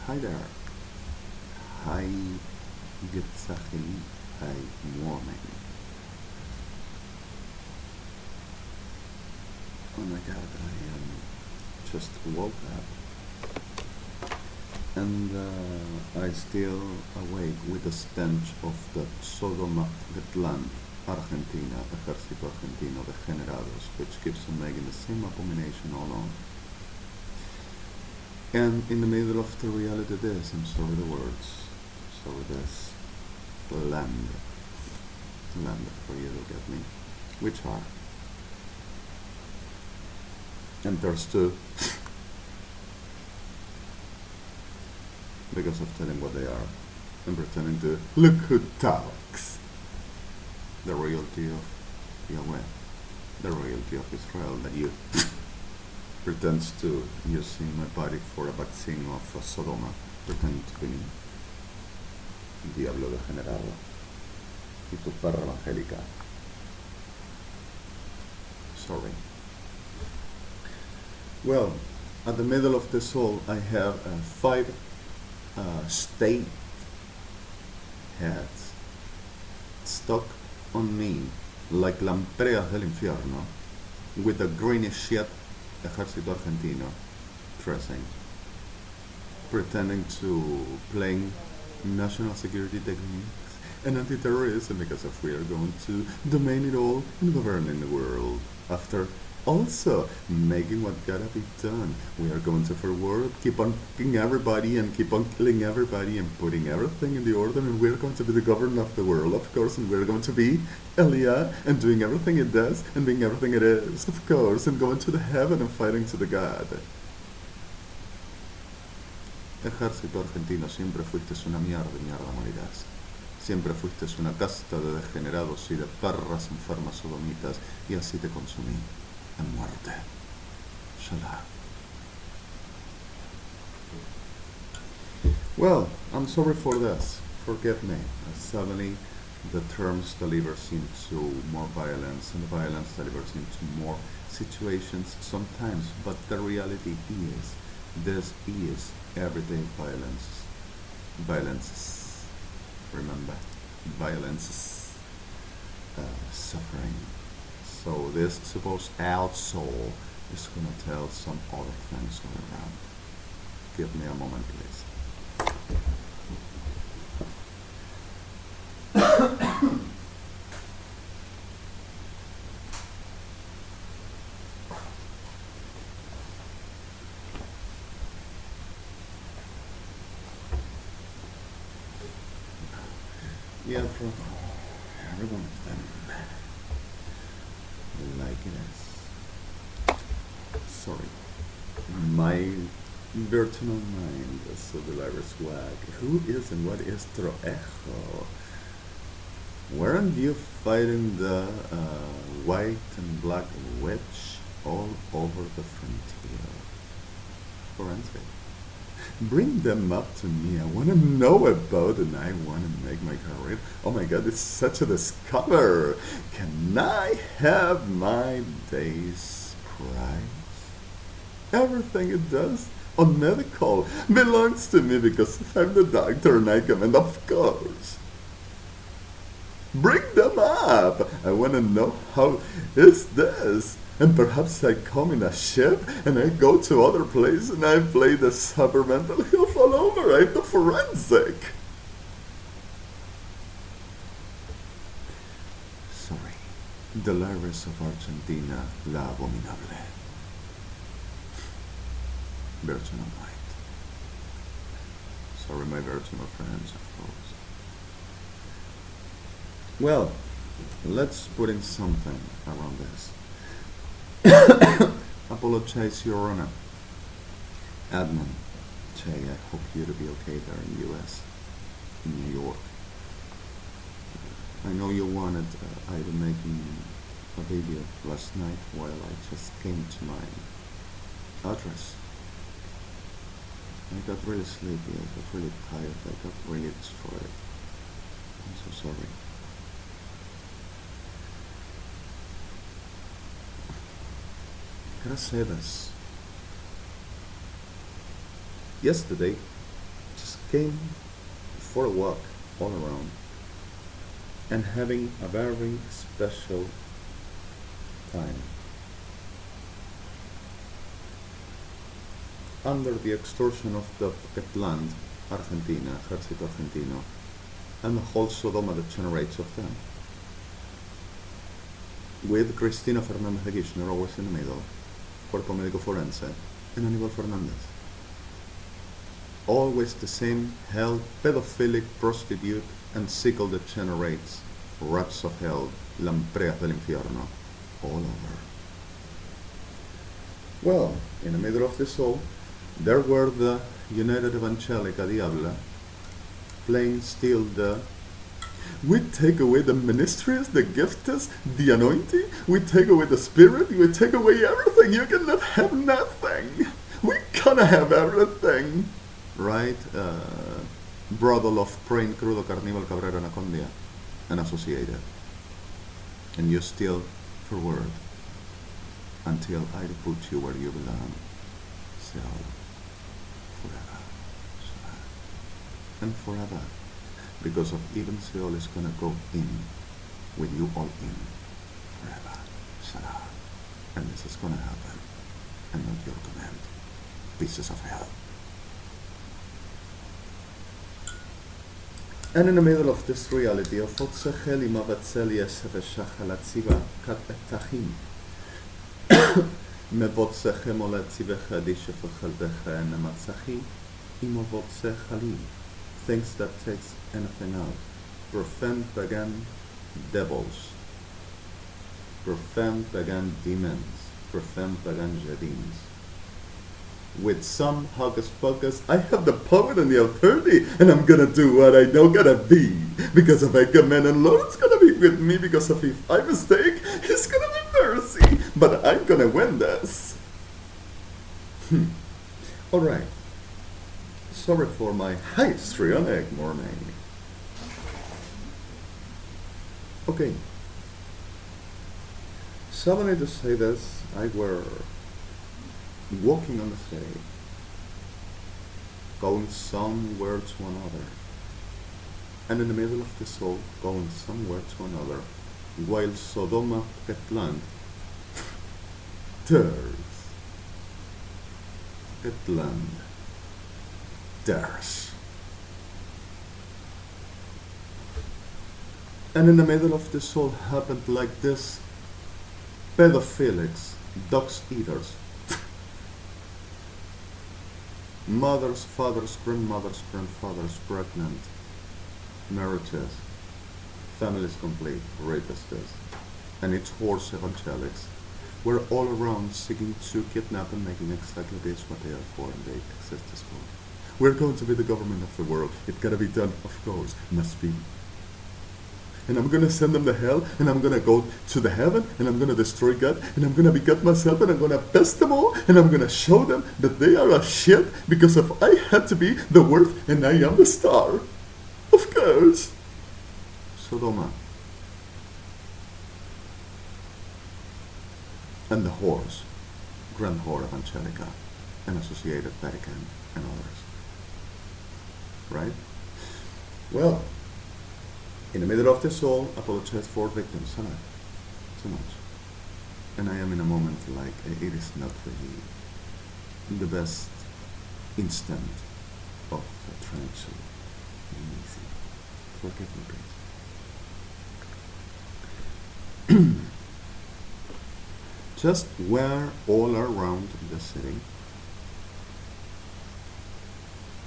Hi there. Hi, Yitzhacheli. Hi, morning. Oh my god, I just woke up and I still awake with the stench of the Sodoma de Plan, Argentina, Ejército Argentino, Degenerados, which keeps on making the same abomination all on. And in the middle of the reality this, I'm sorry the words, sorry this, land for you to get me, which are, and there's two, because of telling what they are, and pretending to, look who talks, the royalty of Yahweh, the royalty of Israel that you pretends to using my body for a vaccine of Sodoma, pretending to be me. Diablo degenerado. Y tu perra evangélica. Sorry. Well, at the middle of this all, I have 5 state heads stuck on me like lampreas del infierno with a greenish shit Ejército Argentino dressing, pretending to playing national security techniques and anti-terrorism because if we are going to domain it all and governing the world after also making what gotta be done. We are going to forward, keep on killing everybody and keep on killing everybody and putting everything in the order, and we're going to be the governor of the world, of course, and we're going to be Elia and doing everything it does and being everything it is, of course, and going to the heaven and fighting to the God. Ejército Argentino, siempre fuiste una mierda y mierda morirás. Siempre fuiste una casta de degenerados y de perras enfermas sodomitas y así te consumí. En muerte. Shalom. Well, I'm sorry for this. Forgive me. Suddenly, the terms delivers into more violence, and the violence delivers into more situations sometimes. But the reality is, this is everyday violence. Violences. Remember, violences. Suffering. So this supposed out soul is going to tell some other things all around. Give me a moment, please. Yeah, for every one of them. Like it is. Sorry. My virtual mind is so delirious wag. Who is and what is Troejo? Weren't you fighting the white and black witch all over the frontier? Forensic. Bring them up to me. I want to know about it and I want to make my career. Oh my god, it's such a discover. Can I have my day's prize? Everything it does on medical belongs to me because I'm the doctor and I come, and of course. Bring them up. I want to know how is this. And perhaps I come in a ship and I go to other places and I play the super mental health all over. I'm the forensic. Sorry. The Lyris of Argentina, la abominable. Virginal mind. Sorry, my virginal friends, of course. Well, let's put in something around this. Apologize, Your Honor. Admin, Jay, I hope you to be okay there in the US, in New York. I know you wanted I to make a video last night while I just came to my address. I got really sleepy, I got really tired, I got really destroyed. I'm so sorry. Gotta say this. Yesterday, came for a walk all around and having a very special time. Under the extortion of the land, Argentina, Ejército Argentino, and the whole Sodoma that generates of them. With Cristina Fernández de Kirchner always in the middle, Cuerpo Médico Forense, and Aníbal Fernández. Always the same hell, pedophilic prostitute, and sickle that generates rats of hell, lampreas del infierno, all over. Well, in the middle of this all, there were the United Evangelica Diabla playing still the we take away the ministries, the gifts, the anointing, we take away the spirit, we take away everything, you cannot have nothing. We gonna have everything. Right? Brothel of Praying Crudo Carnival Cabrera Anacondia and Associated. And you still forward until I put you where you belong. So forever. And forever. Because of even Seol is gonna go in with you all in forever. Shara. And this is gonna happen. And not your command. Pieces of hell. And in the middle of this reality of Otsechel Imavatzelia Seveshachalatsiva Kat Etachim Mevotseche Molatzivecha Dishefachalbecha and Namatsachi Imovotsechalim. Things that takes anything out. Profane pagan devils. Profane pagan demons. Profane pagan jedins. With some hocus pocus, I have the power and the authority, and I'm gonna do what I know gotta be. Because if I command and Lord's gonna be with me, because of if I mistake, He's gonna be mercy. But I'm gonna win this. Alright. Sorry for my histrionic morning. Okay. So I need to say this. I were walking on the city, going somewhere to another, and in the middle of the soul, going somewhere to another, while Sodoma Petland tears, Petland tears, and in the middle of the soul happened like this: pedophilics, dogs eaters, mothers, fathers, grandmothers, grandfathers, pregnant, marriages, families complete, rapists, and its horse evangelics were all around seeking to kidnap and making exactly this what they are for and they exist as for. We're going to be the government of the world. It gotta be done, of course, must be. And I'm gonna send them to hell, and I'm gonna go to the heaven, and I'm gonna destroy God, and I'm gonna be God myself, and I'm gonna best them all, and I'm gonna show them that they are a shit because if I had to be the worth, and I am the star. Of course. Sodoma. And the whores, Grand Whore Evangelica, and Associated Vatican, and others. Right? Well, in the middle of this all, apologize for victims, so much. And I am in a moment like it is not really the best instant of trying to be easy. Forgive me, please. Just were all around the city.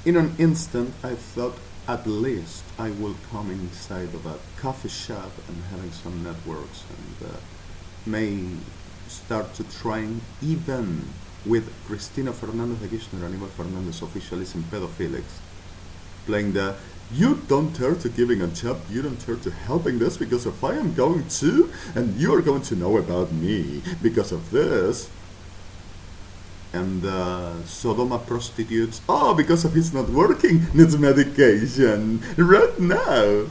In an instant, I thought at least I will come inside of a coffee shop and having some networks and may start to trying even with Cristina Fernández de Kirchner and Aníbal Fernández officialism pedophilics, playing the you don't turn to giving a job, you don't turn to helping this because if I am going to, and you are going to know about me because of this. And Sodoma prostitutes, oh, because of it's not working, needs medication right now.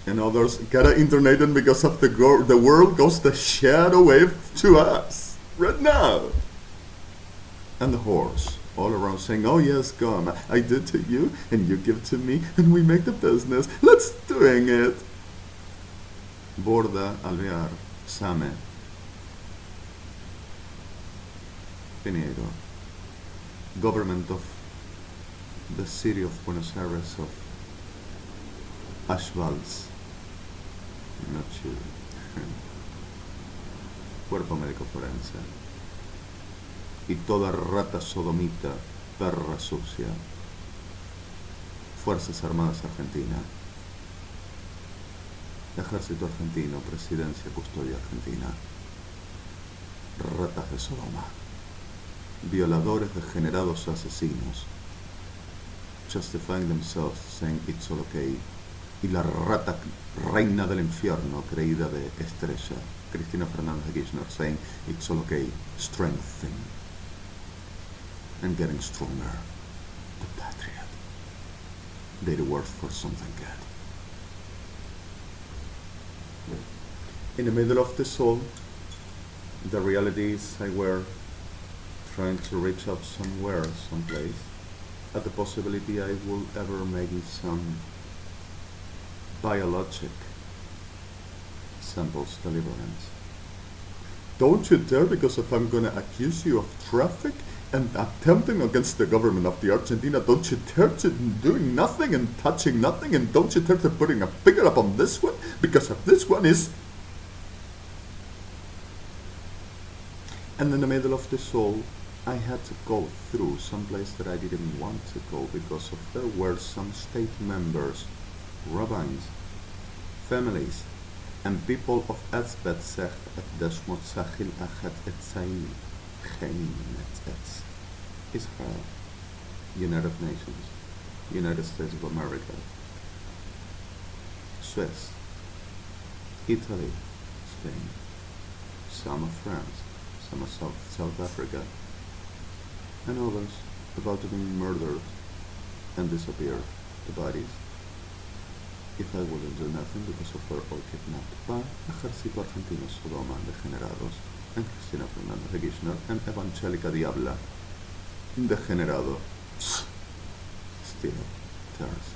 And others gotta internate them because of the world goes the shadow wave to us right now. And the whores, all around saying, oh yes, come, I did to you, and you give to me, and we make the business. Let's doing it. Borda, Alvear, Same, Pinedo, government of the city of Buenos Aires of Ashvals, not you, cuerpo médico forense, y toda rata sodomita, perra sucia, Fuerzas Armadas Argentina, Ejército Argentino, Presidencia, Custodia Argentina, ratas de Sodoma, violadores, degenerados, asesinos, justifying themselves, saying it's all okay, y la rata reina del infierno, creída de estrella, Cristina Fernández de Kirchner, saying it's all okay, strengthening and getting stronger, the patriot, they're worth for something good. In the middle of this all, the reality is I were trying to reach out somewhere, someplace, at the possibility I will ever maybe some biologic samples deliverance. Don't you dare, because if I'm gonna accuse you of traffic and attempting against the government of the Argentina, don't you dare to doing nothing and touching nothing, and don't you dare to putting a finger up on this one, because if this one is. And in the middle of this all, I had to go through some place that I didn't want to go, because of there were some state members, rabbis, families, and people of Etzbetzech et Deshmotzachil Achet Etzaim Chein Etz Israel, United Nations, United States of America, Swiss, Italy, Spain, some of France, some of South Africa, and others about to be murdered and disappear, the bodies. If I wouldn't do nothing because of her all kidnapped by Ejército Argentino, Sodoma, Degenerados, and Cristina Fernández de Kirchner, and Evangelica Diabla, Degenerado, still tears.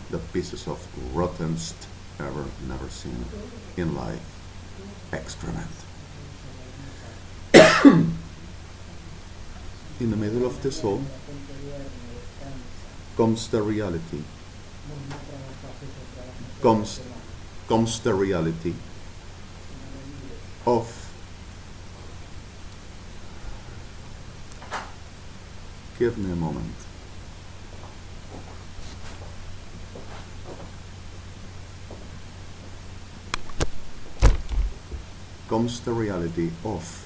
The pieces of rottenest ever never seen in life. Excrement. In the middle of this all comes the reality. Comes the reality of give me a moment. Comes the reality of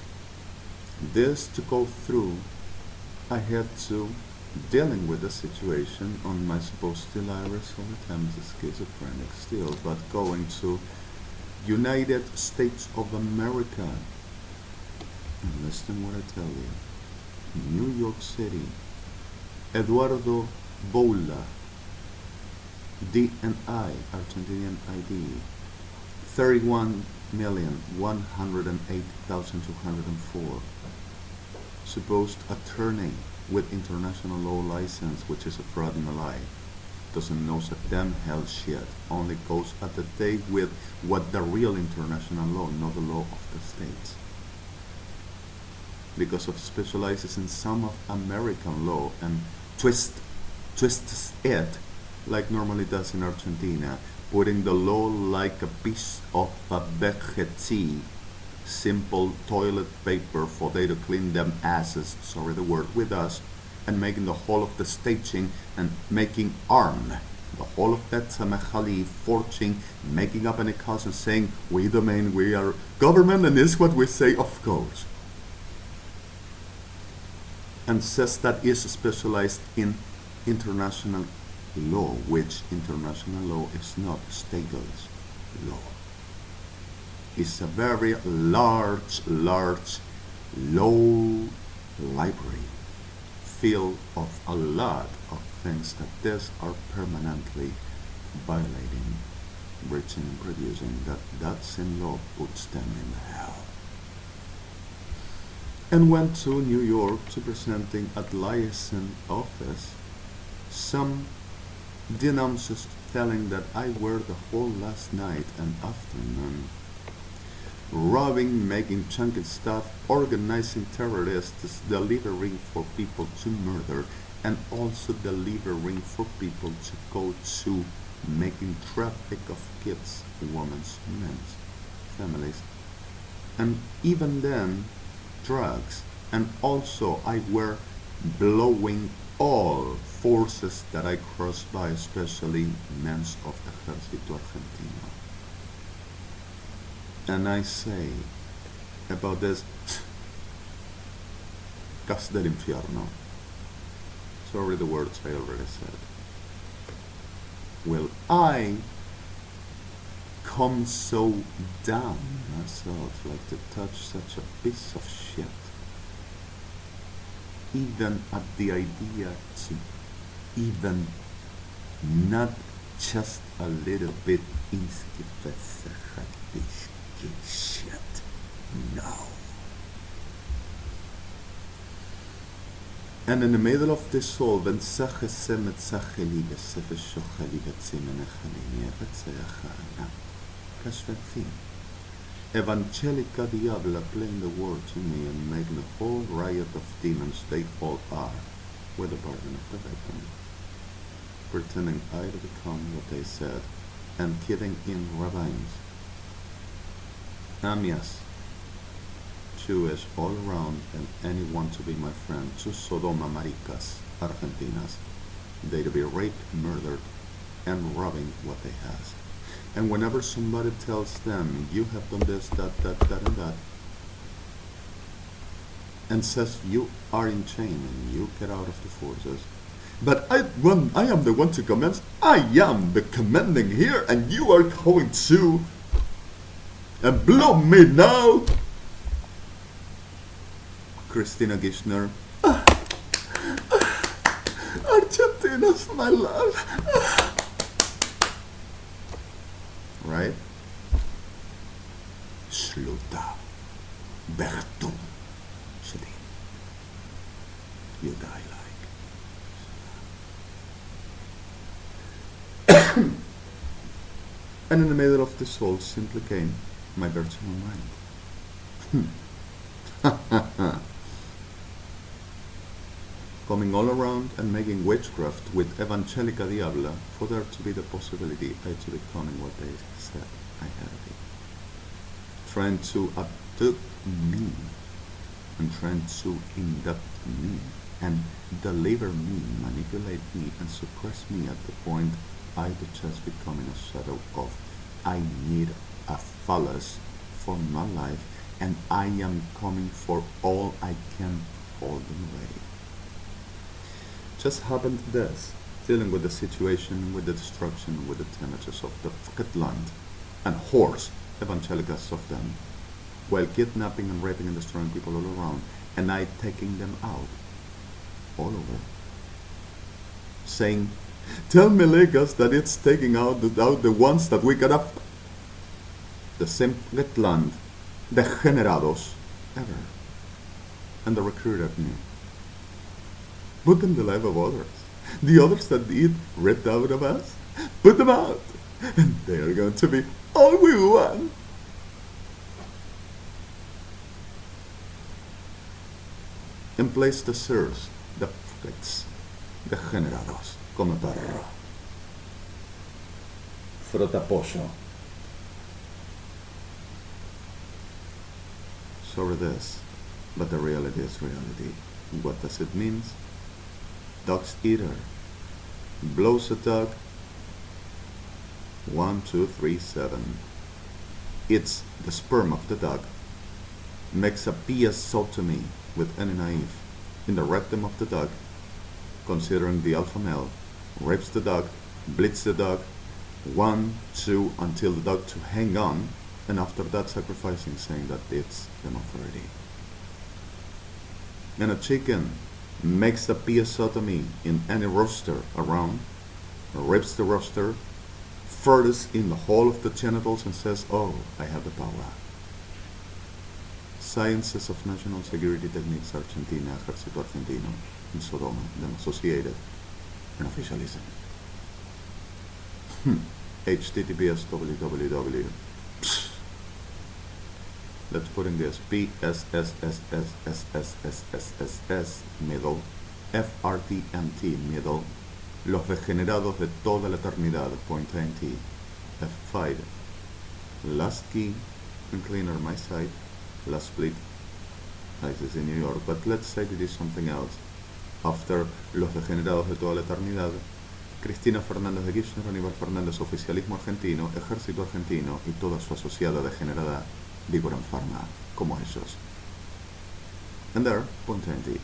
this to go through. I had to dealing with the situation on my supposed still iris all the time as a schizophrenic still, but going to United States of America, and listen what I tell you. New York City, Eduardo Boula, DNI, Argentinian ID, 31,108,204. Supposed attorney with international law license, which is a fraud and a lie. Doesn't know a damn hell shit. Only goes at the day with what the real international law, not the law of the states. Because of specializes in some of American law and twists it like normally does in Argentina, putting the law like a piece of a vegetative simple toilet paper for they to clean them asses, sorry the word, with us, and making the whole of the staging and making arm. The whole of that Samachali forging, making up an cause and saying, we the main, we are government, and this is what we say, of course. And says that is specialized in international law, which international law is not status law. It's a very large law library filled of a lot of things that this are permanently violating, breaching and producing, that same law puts them in hell. and went to New York to presenting at liaison office. Some denounces telling that I were the whole last night and afternoon, robbing, making chunky stuff, organizing terrorists, delivering for people to murder, and also delivering for people to go to making traffic of kids, women, men, families, and even then drugs. And also I were blowing all forces that I crossed by, especially men of Ejército Argentino. And I say about this gas del infierno. Sorry, the words I already said. Will I come so down myself like to touch such a piece of shit, even at the idea to even not just a little bit shit? No. And in the middle of this all, ben sache semet sache liga sefe shocha liga zimene chalini evetzeachana kasvetfin. Evangelica diabla playing the word to me and making a whole riot of demons they all are, with the pardon of the victim, pretending I to become what they said, and giving in rabbins. Yes, Jewish all around, and anyone to be my friend, to Sodoma maricas, Argentinas, they to be raped, murdered, and robbing what they have. And whenever somebody tells them, you have done this, that, and that, and says you are in chain and you get out of the forces, but I am the one to commence, I am the commanding here, and you are going to and blow me now. Christina Gishner, Argentina's my love. Right? Sluta. Bertum. Shadin. You die like. And in the middle of the soul simply came my virtual mind. Coming all around and making witchcraft with Evangelica Diabla for there to be the possibility I to becoming what they said I had to be. Trying to abduct me and trying to induct me and deliver me, manipulate me and suppress me at the point I was just becoming a shadow of I need a phallus for my life and I am coming for all I can hold them ready. Just happened this, dealing with the situation, with the destruction, with the damages of the fucking land and horse evangelicals of them, while kidnapping and raping and destroying people all around, and I taking them out, all over, saying, tell Melegas that it's taking out the ones that we got up, the same land, degenerados ever, and the recruiter knew. Put in the life of others. The others that did ripped out of us, put them out, and they are going to be all we want. And place the sirs, the fuckets, the generados, come perro. Frotapollo. Sorry this, but the reality is reality. What does it mean? Dog's eater. Blows a dog. 1, 2, 3, 7. It's the sperm of the dog. Makes a piasotomy with any knife in the rectum of the dog, considering the alpha male, rapes the dog, bleeds the dog, 1, 2, until the dog to hang on, and after that sacrificing, saying that it's them authority. And a chicken makes a piasotomy in any rooster around, rips the rooster, furthest in the hole of the genitals and says, oh, I have the power. Sciences of National Security Techniques Argentina, Ejército Argentino, in Sodoma, then associated, and official listen. HTTPS www. Let's put in this PSSSSSSSSSS middle, FRTMT middle, los degenerados de toda la eternidad, .int, F5, last key, and cleaner my site, last BLYTT, this is in New York, but let's say it is something else. After los degenerados de toda la eternidad, Cristina Fernández de Kirchner, Aníbal Fernández, oficialismo argentino, ejército argentino y toda su asociada degenerada Vigoran Pharma, como ellos. And there, .int,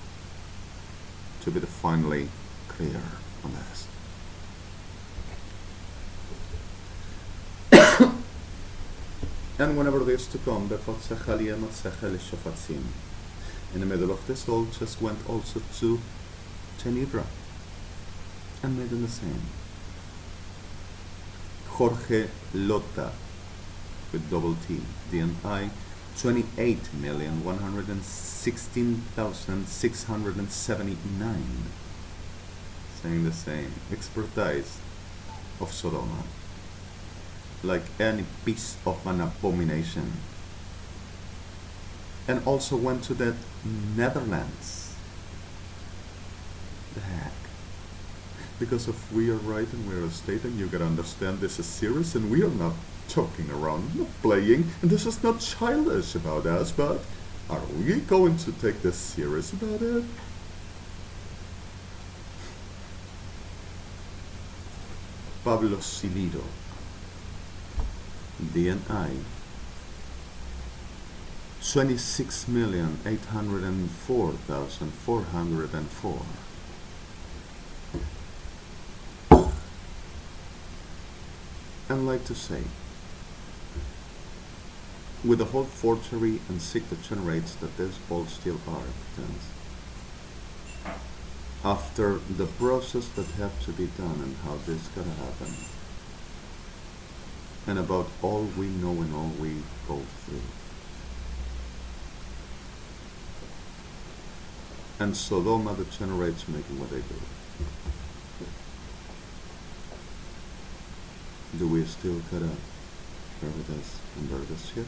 to be finally clear on this. And whenever this to come, in the middle of this all just went also to Tenebra and made them the same. Jorge Lota with double T, DNI 28,116,679, saying the same. Expertise of Sodoma, like any piece of an abomination. And also went to the Netherlands. The heck? Because if we are right and we are a state, and you gotta understand this is serious and we are not joking around, not playing, and this is not childish about us, but are we going to take this serious about it? Pablo Silido, DNI 26,804,404. And like to say, with the whole forgery and signature rates that these all still are evidence, after the process that have to be done and how this gotta happen, and about all we know and all we go through, and Sodoma degenerates making what they do. Do we still gotta bear with us and bear this shit?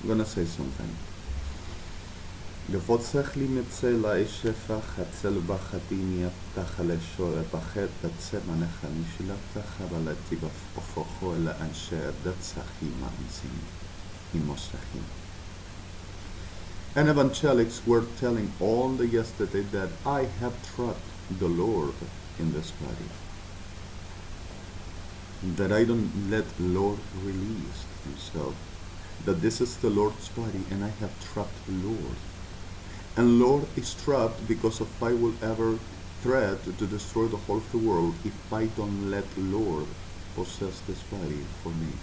I'm gonna say something. לפוצח לי מצל האשפה חצל בחתיני תחלשו לבחת תצא מנך נשלח חבלתי בפוכו אל אנשי הדת צחים מאמצים ממושכים. And evangelics were telling all the yesterday that I have trapped the Lord in this body, that I don't let Lord release himself, that this is the Lord's body and I have trapped the Lord. And Lord is trapped because if I will ever threat to destroy the whole of the world if I don't let Lord possess this body for me.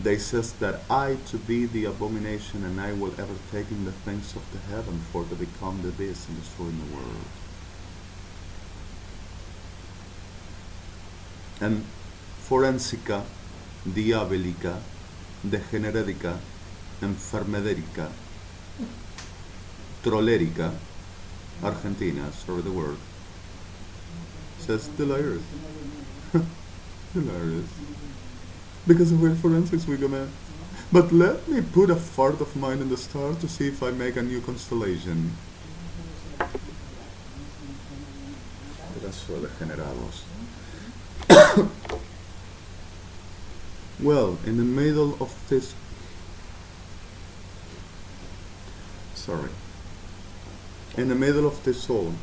They says that I to be the abomination and I will ever take in the things of the heaven for to become the beast and destroying the world. And forensica, diabolica, degeneradica, enfermederica, trollerica, Argentina, sorry the word, says delirious. Delirious. Because of we're forensics, we're gonna... But let me put a fart of mine in the star to see if I make a new constellation. Pedazo de degenerados. Well, in the middle of this... Sorry. In the middle of this all,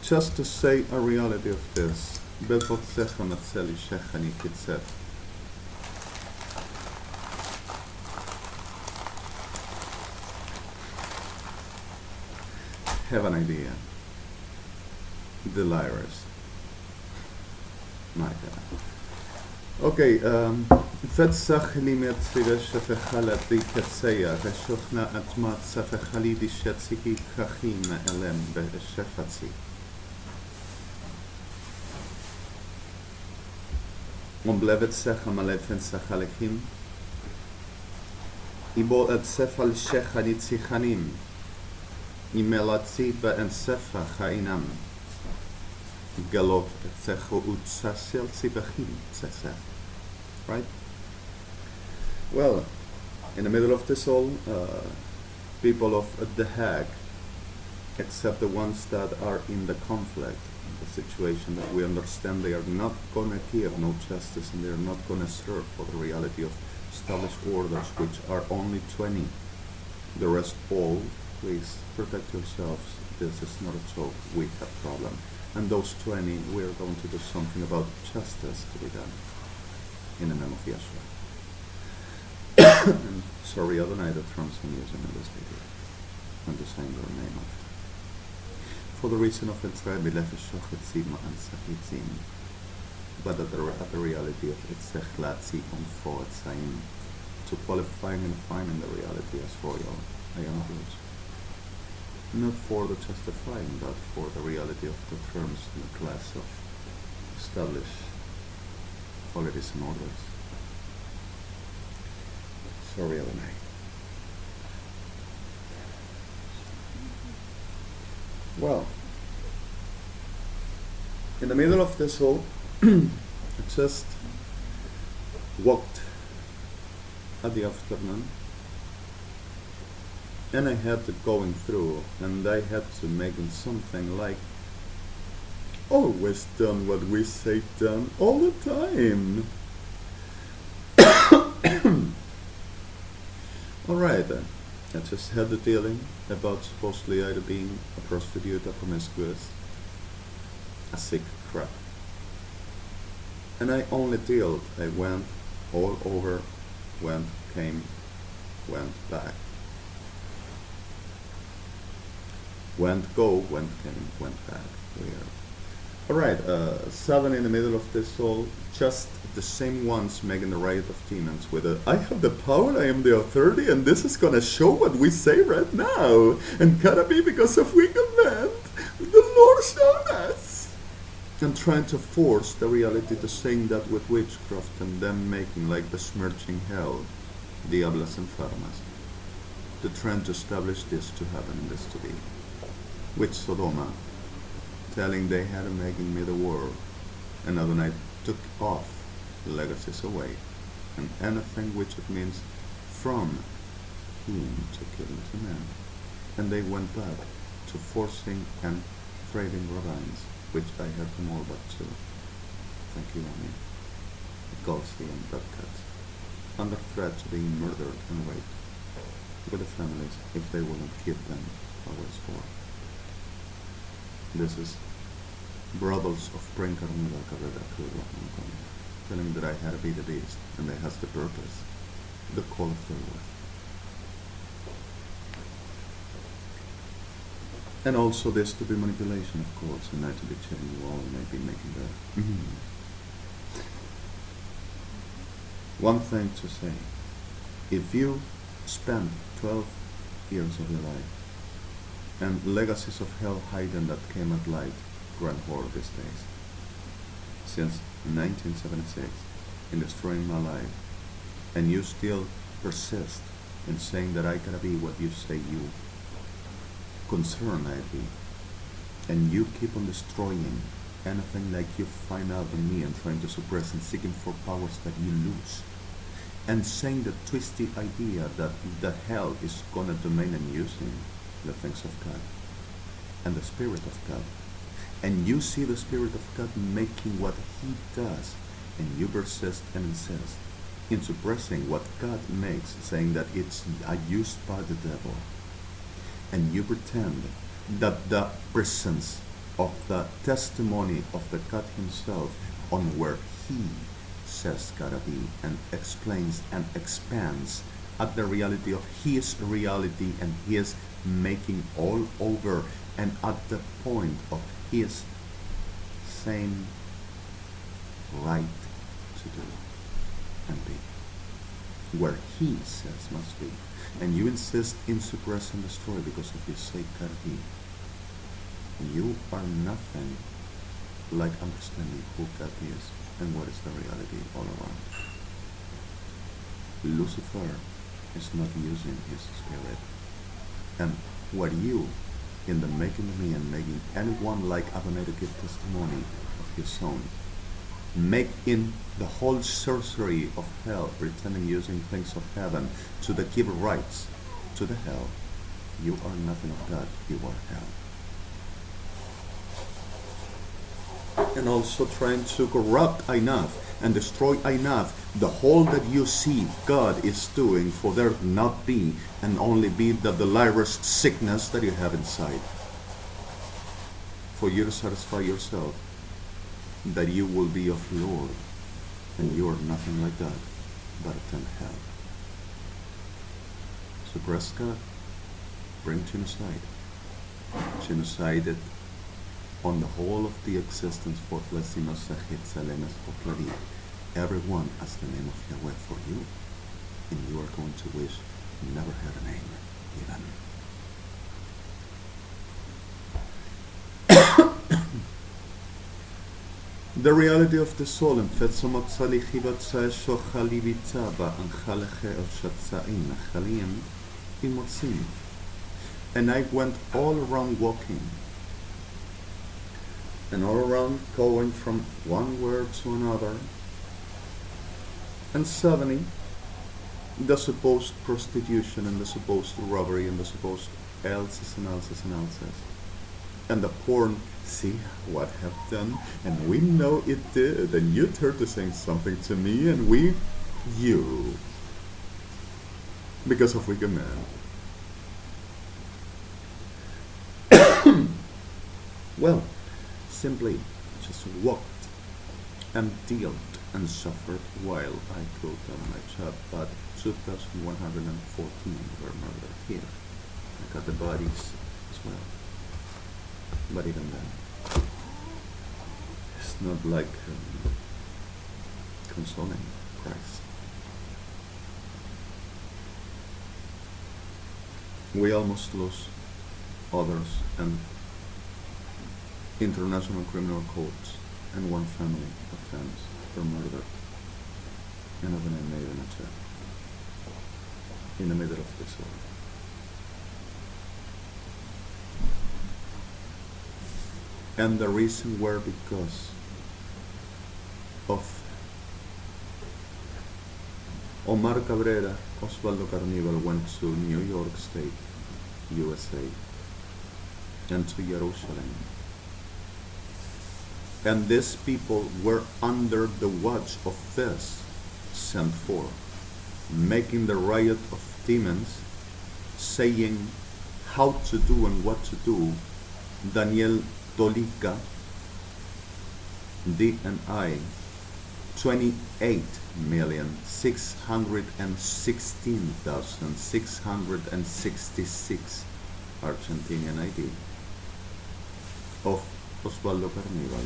just to say a reality of this, have an idea. Delirious. My God. Okay, فتسخ لي متسيغ شفخالة دي كتسيا غشوخنا أتمات سفخالي دي شتسيكي خخيم ألم بشفتسي ومبلبت سخا ملفن سخالكيم إبو أتسفل شخاني تسيخانيم إملاتسي بأنسفا خاينام galop tsecho utsasiel sibachim tsesef. Right? Well, in the middle of this all, people of The Hague, except the ones that are in the conflict, the situation that we understand they are not going to give no justice and they are not going to serve for the reality of established orders, which are only 20. The rest all, please protect yourselves. This is not a joke. We have a problem. And those 20, we are going to do something about justice to be done in the name of Yeshua. And sorry, ADONAI, the terms I'm using in this video. I'm just saying the name of it. For the reason of Israel, but at the reality of Itzechlatzi on forward saying to qualifying and finding the reality as royal, I am Jews. Not for the justifying, but for the reality of the terms in the class of established qualities and orders. Sorry, ADONAI. Well, in the middle of this whole, I just walked at the afternoon, and I had to going through, and I had to making something like always done what we say done all the time. Alright then, I just had the dealing about supposedly either being a prostitute, a promiscuous, a sick crap. And I only dealt, I went all over, went, came, went back. Went, go, went, came, went back. Weird. Alright, 7 in the middle of this all, just the same ones making the riot of demons with a I have the power, I am the authority, and this is gonna show what we say right now. And gotta be because of we command, the Lord showed us. And trying to force the reality to saying that with witchcraft and then making like the smirching hell, diablas and farmas. To trying to establish this to happen and this to be. With Sodoma, telling they had making me the world, and ADONAI took off the legacies away, and anything which it means from him to killing to men. And they went back to forcing and trading rabbis, which I had them all but two. Thank you, Ami. Ghostly and blood cuts, under threat of being murdered and raped, with the families if they wouldn't give them flowers for. This is brothers of Brinkarmila Kabeda telling that I had to be the beast, and that has the purpose, the call of the Lord. And also this to be manipulation, of course, and not to be telling you all, maybe making the one thing to say, if you spend 12 years of your life and legacies of hell hidden that came at light, grand horror these days, since 1976, in destroying my life, and you still persist in saying that I gotta be what you say you concern I be, and you keep on destroying anything like you find out in me and trying to suppress and seeking for powers that you lose, and saying the twisty idea that the hell is gonna domain and using the things of God and the Spirit of God, and you see the Spirit of God making what He does, and you persist and insist in suppressing what God makes, saying that it's used by the devil, and you pretend that the presence of the testimony of the God Himself on where He says gotta be, and explains and expands at the reality of His reality and His making all over, and at the point of His same right to do and be. where he says must be. And you insist in suppress and destroy because of your sake, Karhi. You are nothing like understanding who God is and what is the reality all around. Lucifer is not using his spirit. And what you, in the making of me and making anyone like Adonai to give testimony of his own, make in the whole sorcery of hell, pretending using things of heaven to the give rights to the hell, you are nothing of God, you are hell. And also trying to corrupt enough and destroy enough the whole that you see God is doing for there not be and only be the delirious sickness that you have inside. For you to satisfy yourself that you will be of Lord, and you are nothing like that, but attend hell. Suppress God, bring genocide. Genocided on the whole of the existence for everyone as the name of Yahweh for you, and you are going to wish you never had a name, even. The reality of the soul and and I went all around walking and all around going from one word to another, and suddenly the supposed prostitution and the supposed robbery and the supposed else's and the porn, see what have done, and we know it did, and you turned to saying something to me, and you, because of wicked man. Well, simply just walked and dealt and suffered while I could on my job, but 2,114 were murdered here. I got the bodies as well. But even then, it's not like consoling Christ. We almost lost others and international criminal courts and one family of friends were murdered and ADONAI made in a chair in the middle of this war. And the reason were because of Omar Cabrera, Osvaldo Carnival went to New York State, USA, and to Jerusalem. And these people were under the watch of this sent for, making the riot of demons, saying how to do and what to do. Daniel Tolica, DNI, 28,616,666 Argentinian ID of Osvaldo Carnival,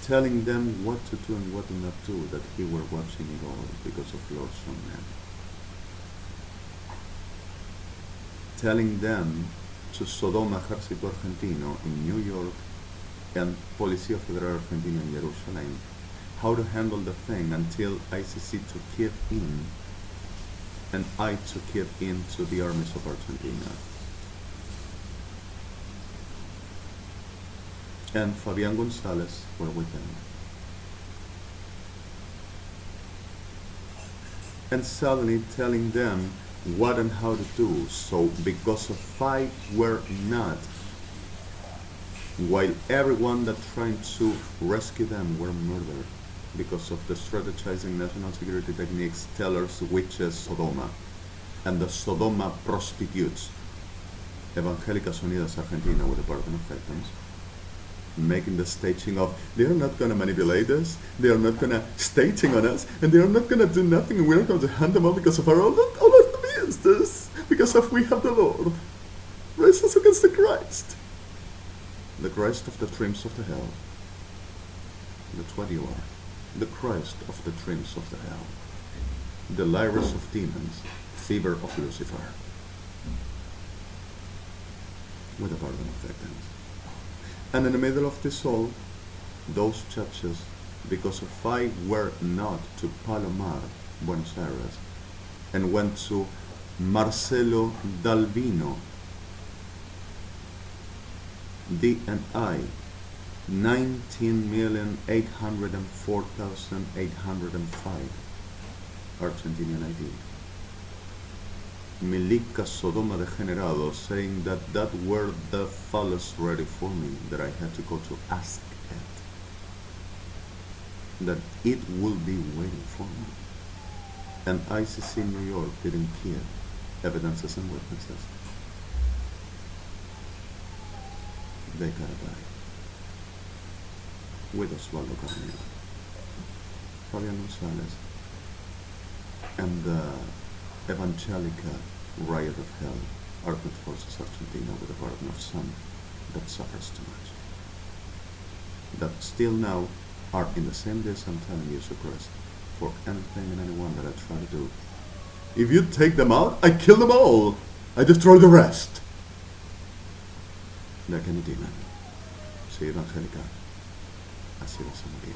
telling them what to do and what to not do, that he were watching it all because of Lord's own man. Telling them to Sodoma, Ejército Argentino in New York and Policía Federal Argentina in Jerusalem, how to handle the thing until ICC took it in and I took it into the armies of Argentina. And Fabian Gonzalez were with him. And suddenly telling them what and how to do. So because of I were not, while everyone that tried to rescue them were murdered because of the strategizing national security techniques, tellers, witches, Sodoma, and the Sodoma prostitutes, Evangélicas Unidas Argentina with the pardon of victims, making the staging of, they are not going to manipulate us, they are not going to staging on us, and they are not going to do nothing, and we're going to hand them out because of our own business, because of we have the Lord. Raise us against the Christ. The Christ of the trims of the hell. That's what you are. The Christ of the trims of the hell. the lyres of demons, fever of Lucifer, with a burden of victims. And in the middle of this all, those churches, because if I were not to Palomar, Buenos Aires, and went to Marcelo Dalvino, DNI, 19,804,805, Argentinian ID. Milica Sodoma degenerado, saying that that were the phallus ready for me, that I had to go to ask it, that it will be waiting for me. And ICC New York didn't care evidences and witnesses. They gotta die. With Osvaldo Carmelo, Fabian Gonzalez, and the Evangelica riot of hell, Armed Forces Argentina, with a burden of some that suffers too much. That still now are in the same days I'm telling you suppressed for anything and anyone that I try to do. If you take them out, I kill them all. I destroy the rest. Like any demon. Sí, Evangelica. Así vas a morir.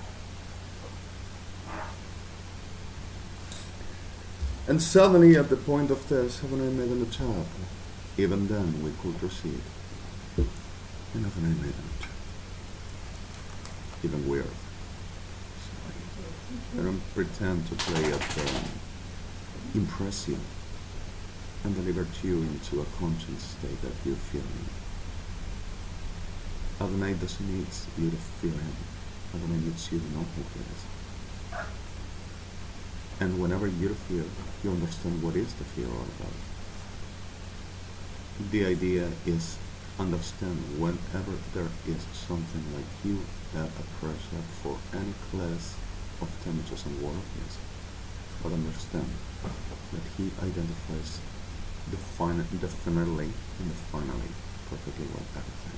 And suddenly, at the point of this, ADONAI made an attack. Even then, we could proceed. And ADONAI made an attack. Even weird. I don't pretend to play at impress you and deliver you into a conscious state that you feel me. ADONAI doesn't need you to feel him. ADONAI needs you to know who he is. And whenever you feel, you understand what is the fear all about. The idea is understand whenever there is something like you have a pressure for any class of damages and worldliness, but understand that he identifies definitely and finally perfectly well everything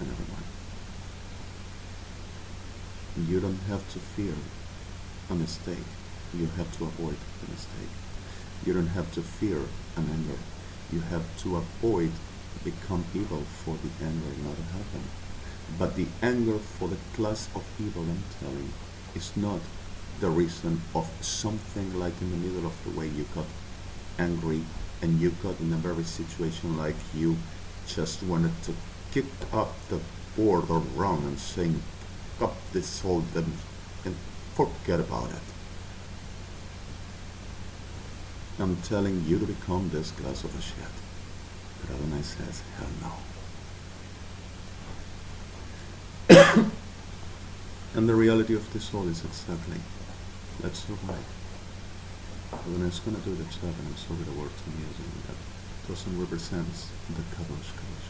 and everyone. You don't have to fear a mistake. You have to avoid the mistake. You don't have to fear an anger. You have to avoid become evil for the anger not to happen. But the anger for the class of evil I'm telling is not the reason of something like in the middle of the way you got angry and you got in a very situation like you just wanted to kick up the board or run and saying, up this whole and forget about it. I'm telling you to become this glass of a shit. But ADONAI says, hell no. And the reality of this all is exactly, let's survive. ADONAI is going to do the job, and I'm sorry the word I'm using, that doesn't represent the KADOSH, KADOSH,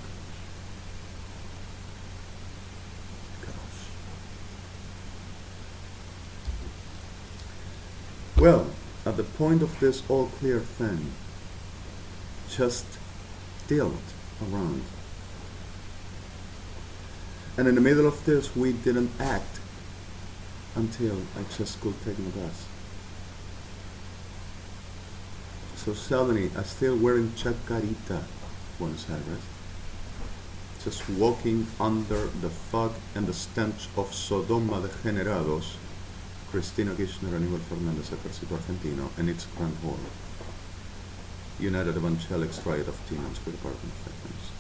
KADOSH. Well, at the point of this all clear thing, just tilt around. And in the middle of this, we didn't act until I just could take my bus. So suddenly, I'm still wearing chacarita, Buenos Aires, just walking under the fog and the stench of Sodoma degenerados, Cristina Kirchner, Aníbal Fernández, Ejército Argentino, and its Grand Hall, United Evangelics Riot of Demons with Pardon of Victims.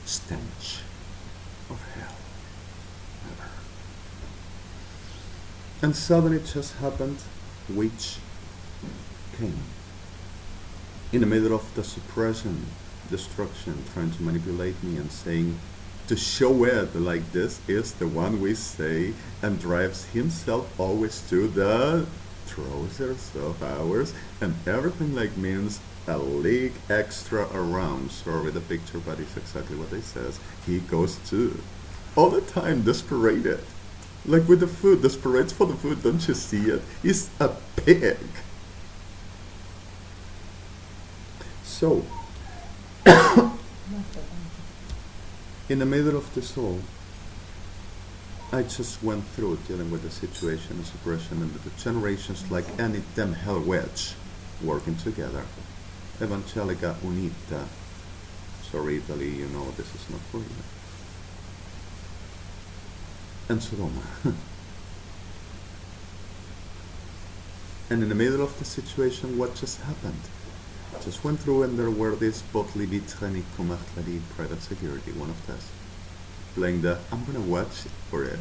Stench of hell. Never. And suddenly it just happened, which came in the middle of the suppression, destruction, trying to manipulate me and saying, to show it like this is the one we say, and drives himself always to the trousers of ours, and everything like means a league extra around. Sorry the picture, but it's exactly what it says. He goes to all the time desperated, like with the food, desperate for the food. Don't you see it? He's a pig. So in the middle of this all, I just went through dealing with the situation of suppression and the generations like any damn hell wedge working together. Evangelica Unita. Sorry, Italy, you know this is not for you. And Sodoma. And in the middle of the situation, what just happened? Just went through and there were these BLYTT private security, one of us, playing the I'm gonna watch for it.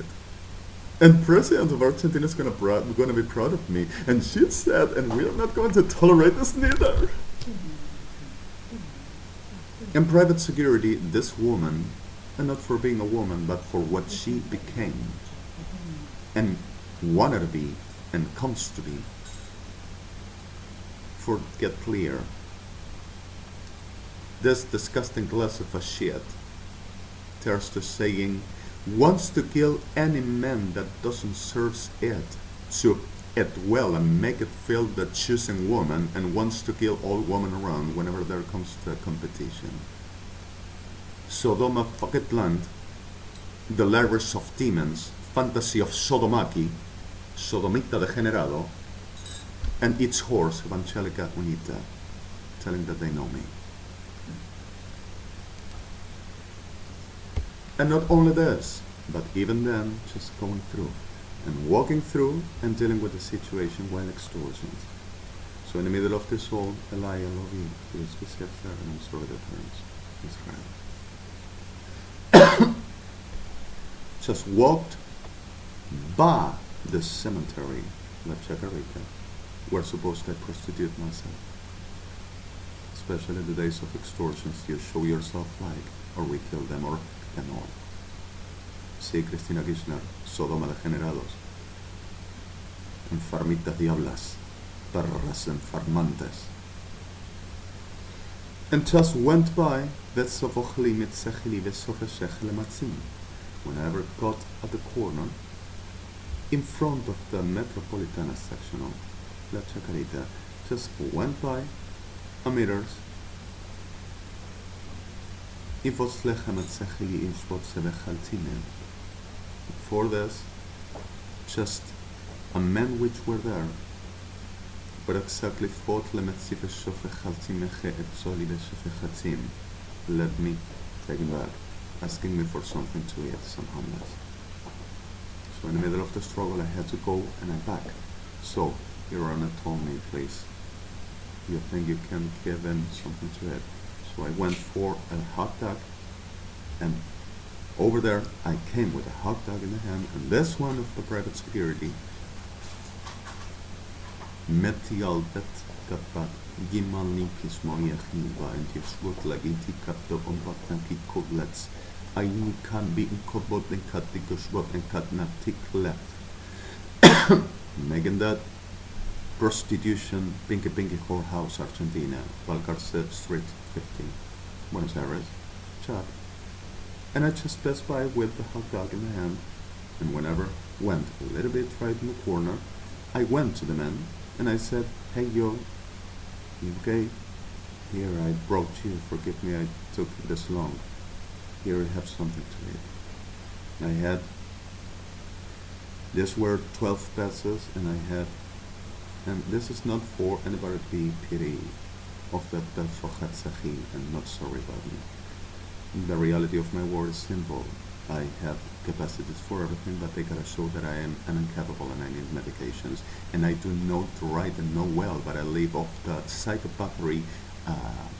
And President of Argentina is gonna be proud of me. And she said, and we are not going to tolerate this neither. In private security, this woman, and not for being a woman, but for what she became, and wanted to be, and comes to be, for get clear, this disgusting glass of a shit turns to saying, wants to kill any man that doesn't serve it, to it well and make it feel the choosing woman, and wants to kill all women around whenever there comes to a competition. Sodoma fucked land, the layers of demons, fantasy of Sodomaki, Sodomita degenerado, and its horse, Evangelica Unita, telling that they know me. And not only this, but even then, just going through and walking through and dealing with the situation while extortions. So in the middle of this all, Elia Lovi, please be safe there, and I'm sorry the terms. Israel. Just walked by the cemetery, La Chacarita, where supposed I prostitute myself. Especially the days of extortions, you show yourself like, or we kill them, or and all. Sí, Cristina Kirchner, Sodoma degenerados, enfermitas diablas, perras enfermantes. And just went by whenever got at the corner, in front of the Metropolitana section of La Chacarita, just went by a meters. For this, just a men which were there, but exactly let me take him back, asking me for something to eat, some homeless. So in the middle of the struggle I had to go and I back. So Your Honor told me, please, you think you can give them something to eat? So I went for a hot dog, and over there I came with a hot dog in the hand, and this one of the private security metialtet kapat gimalinkis moja hiva and yeswut laginti kapto ombatnaki koblets aini kan be in kobot and kat the guswot and kat natik left. Making that prostitution pinky whorehouse Argentina, Valcarce Street 50, Buenos Aires, chat. And I just passed by with the hot dog in the hand, and whenever went a little bit right in the corner, I went to the man and I said, hey yo, you okay? Here I brought you, forgive me I took this long. Here I have something to eat. I had, these were 12 pesos, and I had, and this is not for anybody to be pity of that Belfochatzahi and not sorry about me. The reality of my word is simple. I have capacities for everything, but they gotta show that I am incapable and I need medications. And I do not write and know well, but I live off the psychopathy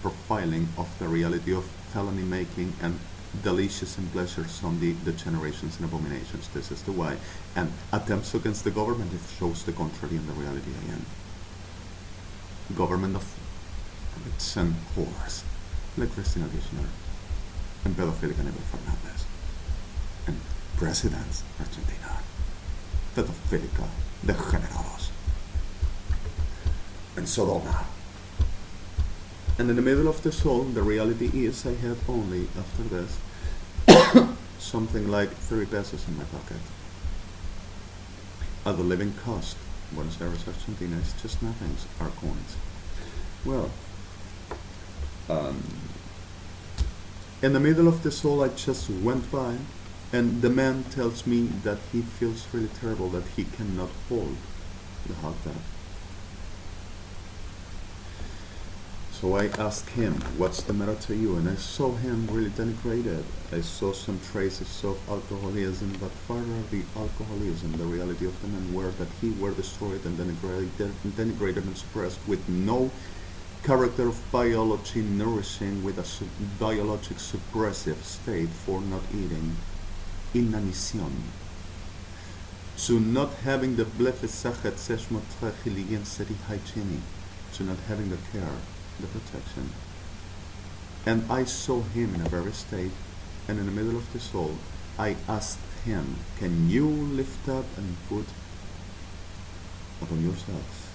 profiling of the reality of felony making and delicious and pleasures on the generations and abominations. This is the why. And attempts against the government, it shows the contrary in the reality I am. Government of rich and whores, like Cristina Kirchner and pedophilic Aníbal Fernández, and presidents Argentina, pedophilica degenerados, and Sodoma. And in the middle of this all, the reality is I had only, after this, something like 30 pesos in my pocket. At the living cost, Buenos Aires, Argentina, is just nothing, are coins. Well, in the middle of this all, I just went by And the man tells me that he feels really terrible, that he cannot hold the hot tub. So I asked him, what's the matter to you? And I saw him really denigrated. I saw some traces of alcoholism, but further the alcoholism, the reality of the man were that he were destroyed and denigrated and suppressed with no character of biology nourishing, with a biologic suppressive state for not eating, inanition. To not having the blefesachet seshmot city hygiene, to not having the care, the protection. And I saw him in a very state, and in the middle of this all, I asked him, can you lift up and put upon yourself?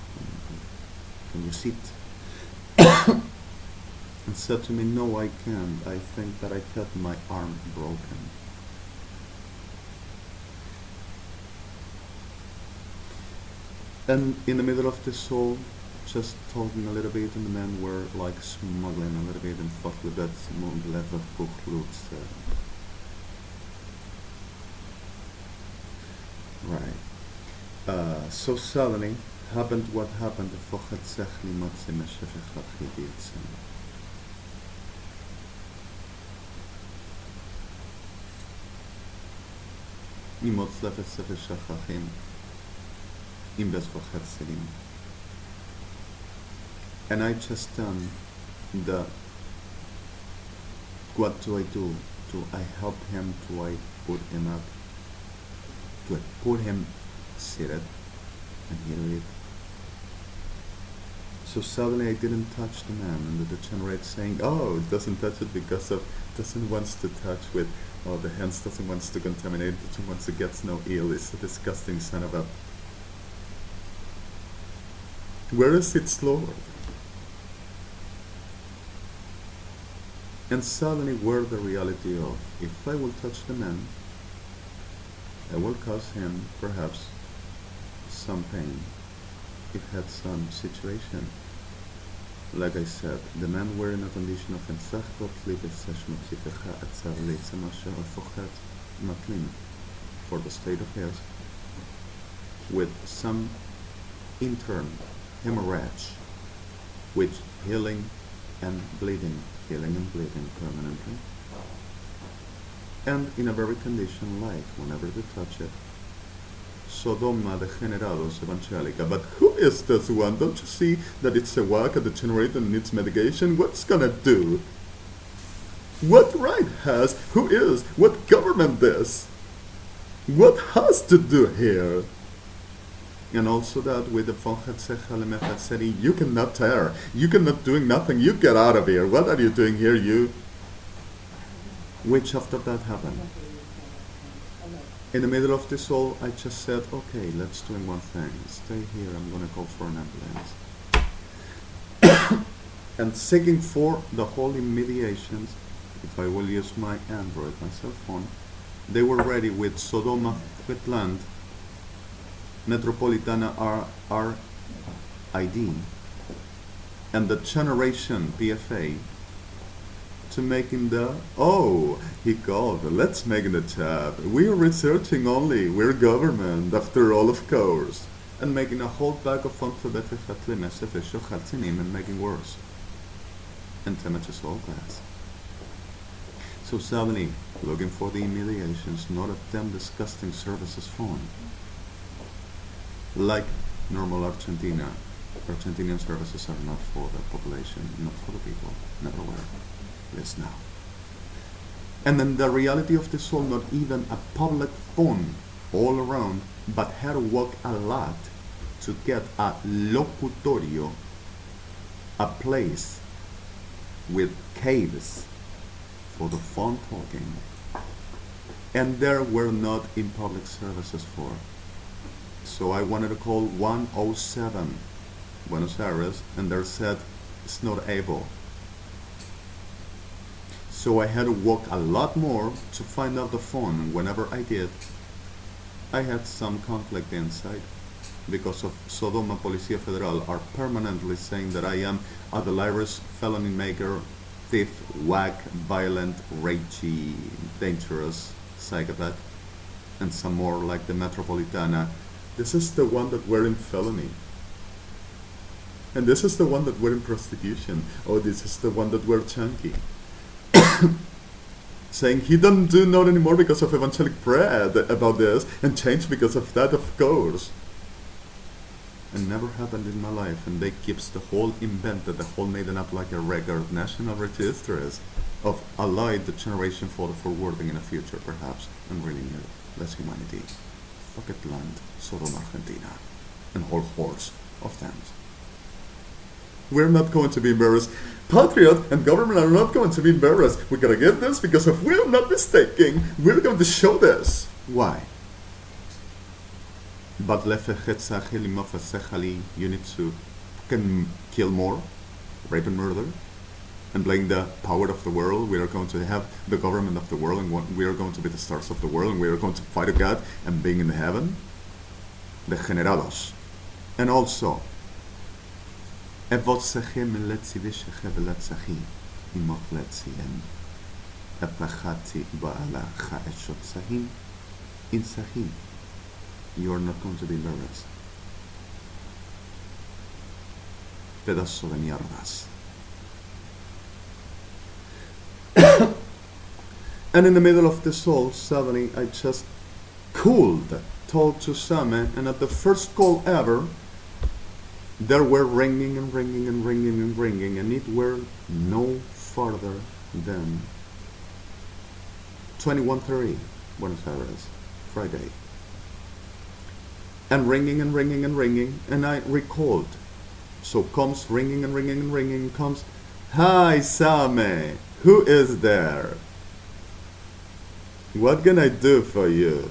Can you sit? And said to me, no, I can't. I think that I got my arm broken. And in the middle of this all, just talking a little bit, and the men were like smuggling a little bit and thought with that level of bookloads. Right. So suddenly happened what happened. And I just done the, what do? Do I help him? Do I put him up? Do I put him seated and hear it? So suddenly I didn't touch the man, and the degenerate saying, oh, it doesn't touch it because of, doesn't wants to touch with, oh, the hands doesn't wants to contaminate, doesn't wants to get no ill. It's a disgusting son of a, where is its Lord? And suddenly were the reality of, if I will touch the man, I will cause him perhaps some pain. It had some situation. Like I said, the men were in a condition of for the state of his, with some intern hemorrhage, with healing and bleeding permanently, and in a very condition like whenever they touch it, Sodoma degenerados evangelica. But who is this one? Don't you see that it's a waka degenerate and needs medication? What's gonna do? What right has? Who is? What government this? What has to do here? And also that with the Fonhetsechalemefaseri, you cannot tear. You cannot doing nothing. You get out of here. What are you doing here, you? Which after that happened? In the middle of this all, I just said, okay, let's do one thing. Stay here, I'm gonna call for an ambulance. And seeking for the holy mediations, if I will use my Android, my cell phone, they were ready with Sodoma Wetland Metropolitana RID and the generation PFA to making the, oh, he called, let's make the tab. We're researching only, we're government, after all, of course. And making a whole bag of fun for the and making worse. And temperatures all glass. So suddenly, looking for the humiliations, not at them disgusting services phone. Like normal Argentina, Argentinian services are not for the population, not for the people, never were. Yes, now. And then the reality of this all, not even a public phone all around, but had to walk a lot to get a locutorio, a place with caves for the phone talking. And there were not in public services for. So I wanted to call 107 Buenos Aires, and they said it's not able. So I had to walk a lot more to find out the phone, and whenever I did, I had some conflict inside because of Sodoma Policía Federal are permanently saying that I am a delirious felony maker, thief, whack, violent, ragey, dangerous, psychopath, and some more like the Metropolitana. This is the one that were in felony. And this is the one that were in prostitution. Oh, this is the one that were chunky. Saying he don't do not anymore because of evangelic prayer about this, and change because of that, of course. And never happened in my life, and they keeps the whole invented, the whole made up like a record, national registers of allied the generation for the forwarding in the future, perhaps, and really new, less humanity. Fuck it land, Sodom, Argentina, and whole hordes of them. We're not going to be embarrassed. Patriot and government are not going to be embarrassed. We gotta get this because if we're not mistaken, we're going to show this. Why? But you need to can kill more, rape and murder, and blame the power of the world. We are going to have the government of the world, and we are going to be the stars of the world, and we are going to fight God and being in heaven. The generados. And also, you are not going to be embarrassed. Pedazo de mierdas. And in the middle of this all, suddenly I just cooled, told to Same, and at the first call ever, there were ringing and ringing and ringing and ringing, and it were no farther than 21:30, Buenos Aires, Friday. And ringing and ringing and ringing, and I recalled. So comes ringing and ringing and ringing, comes, "Hi, Same, who is there? What can I do for you?"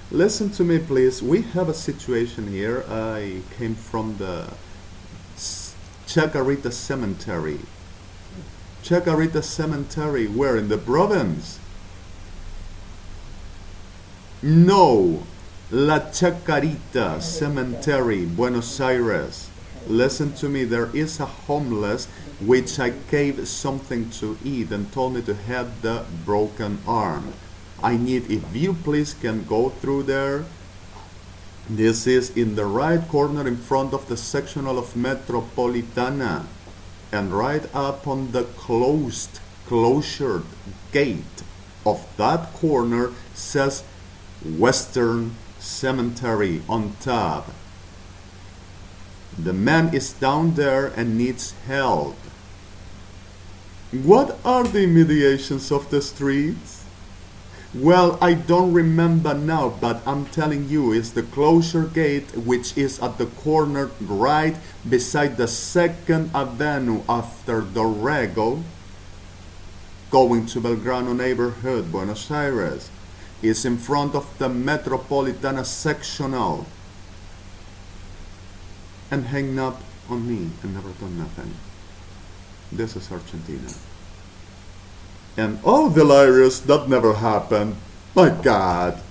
Listen to me, please. We have a situation here. I came from the Chacarita Cemetery. Chacarita Cemetery, where? In the province? No. La Chacarita Cemetery, Buenos Aires. Listen to me, there is a homeless which I gave something to eat and told me to have the broken arm. I need, if you please can go through there. This is in the right corner in front of the sectional of Metropolitana, and right up on the closure gate of that corner says Western Cemetery on top. The man is down there and needs help. What are the mediations of the streets? Well, I don't remember now, but I'm telling you, it's the closure gate, which is at the corner right beside the 2nd Avenue after Dorrego, going to Belgrano neighborhood, Buenos Aires. Is in front of the Metropolitana sectional, and hang up on me and never done nothing. This is Argentina. And oh, delirious, that never happened. My God.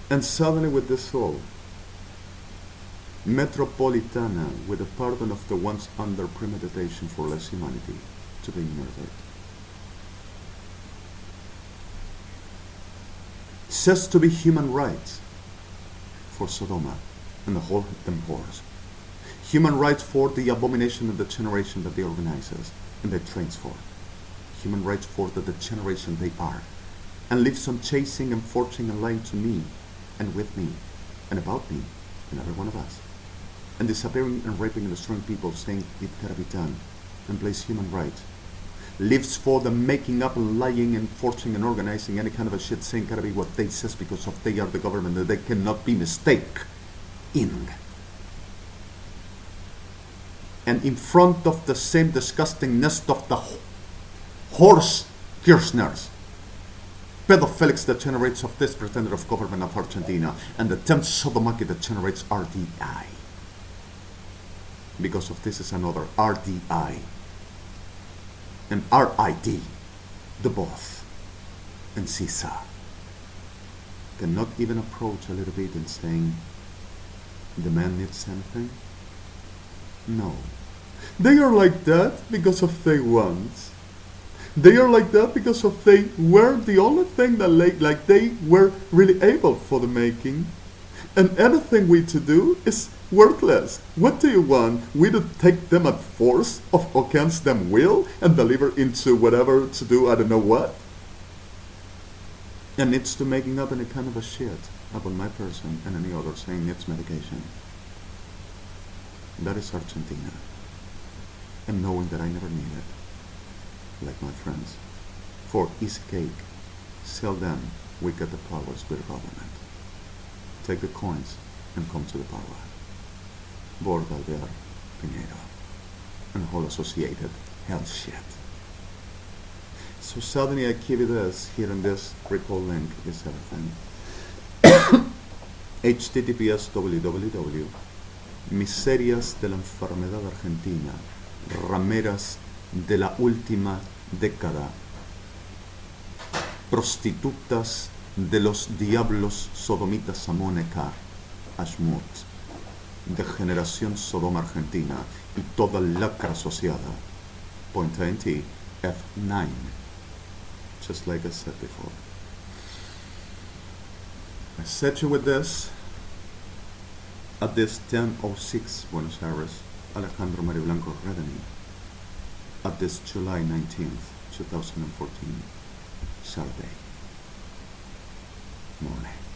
And suddenly with this soul, Metropolitana, with the pardon of the ones under premeditation for less humanity, to being murdered, says to be human rights for Sodoma and the whole of them whores. Human rights for the abomination of the generation that they organizes and they trains for. Human rights for the generation they are. And lives on chasing and forging and lying to me and with me and about me and every one of us. And disappearing and raping and destroying people, saying it gotta be done, and plays human rights. Lives for the making up and lying and forging and organizing any kind of a shit, saying gotta be what they says because of they are the government, that they cannot be mistaken in. And in front of the same disgusting nest of the horse Kirchners, pedophilics that generates of this pretender of government of Argentina, and the 10th sodomaki that generates RDI. Because of this is another RDI. And RID, the both, and CISA, cannot even approach a little bit and saying, the man needs anything? No, They are like that because of they want. They are like that because of they were the only thing that like they were really able for the making. And anything we to do is worthless. What do you want? We to take them at force of against them will and deliver into whatever to do I don't know what? And it's to making up any kind of a shit about my person and any other saying it's medication. That is Argentina. And knowing that I never need it, like my friends. For easy cake, sell them, we get the powers with the government. Take the coins and come to the power. Borda Alvear, Piñero, and whole associated hell shit. So suddenly I give you this, here in this recall link is everything. https www miserias de la enfermedad argentina, rameras de la última década, prostitutas de los diablos sodomitas Amónica, Ashmut, de generación Sodoma Argentina y toda lacra asociada. Point NT F9, just like I said before. I set you with this at this 10:06 Buenos Aires, Alejandro Mario Blanco REDEMI, at this July 19th, 2014, Saturday morning.